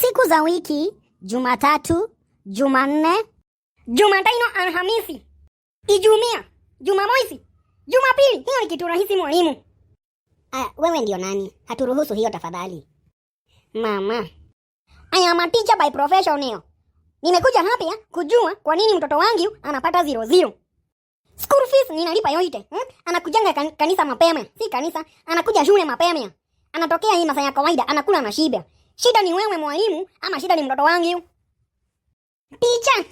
Siku za wiki: Jumatatu, Jumanne, Jumatano, Alhamisi, Ijumaa, Jumamosi, Jumapili. Hiyo ni kitu rahisi mwalimu. Wewe ndio nani? Haturuhusu hiyo tafadhali. Mama, I am a teacher by profession. Nimekuja hapa kujua kwa nini mtoto wangu anapata 00. School fees ninalipa yote. Anakujanga kanisa mapema. Si kanisa, anakuja shule mapema. Anatokea hii masaa ya kawaida, anakula na shiba. Shida ni wewe mwalimu ama shida ni mtoto wangu? Teacher.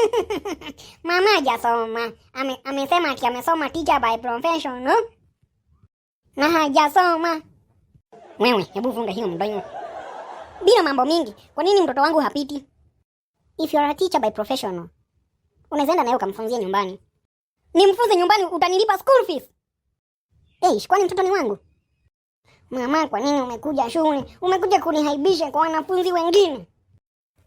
Mama hajasoma. Amesema ati amesoma teacher by profession, no? Na hajasoma. Wewe, hebu funga hiyo mdomo. Bila mambo mingi, kwa nini mtoto wangu hapiti? If you are a teacher by professional, unaenda nayo kumfunzia nyumbani. Nimfunze nyumbani utanilipa school fees? Kwani mtoto ni wangu? Mama, kwa nini umekuja shule? Umekuja kunihaibisha kwa wanafunzi wengine.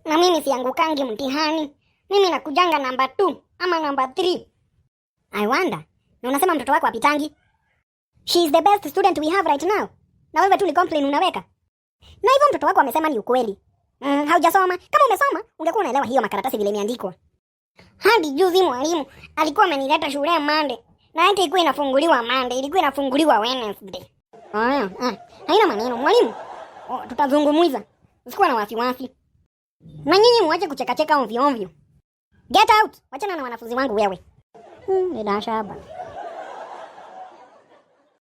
Na mimi siangukangi mtihani. Mimi nakujanga number 2 ama number 3. I wonder. Na unasema mtoto wako apitangi? She is the best student we have right now. Na wewe tu ni complain unaweka. Na hivyo mtoto wako amesema ni ukweli. Haujasoma. Kama umesoma, ungekuwa unaelewa hiyo makaratasi vile imeandikwa. Hadi juzi mwalimu alikuwa amenileta shule Monday. Na hata ilikuwa inafunguliwa Monday, ilikuwa inafunguliwa Wednesday. Haina maneno mwalimu. Tutazungumza. Usikuwa na wasiwasi. Na nyinyi muache kucheka ovyo ovyo. Get out. Wachana na wanafunzi wangu wewe. Ni Dashaba.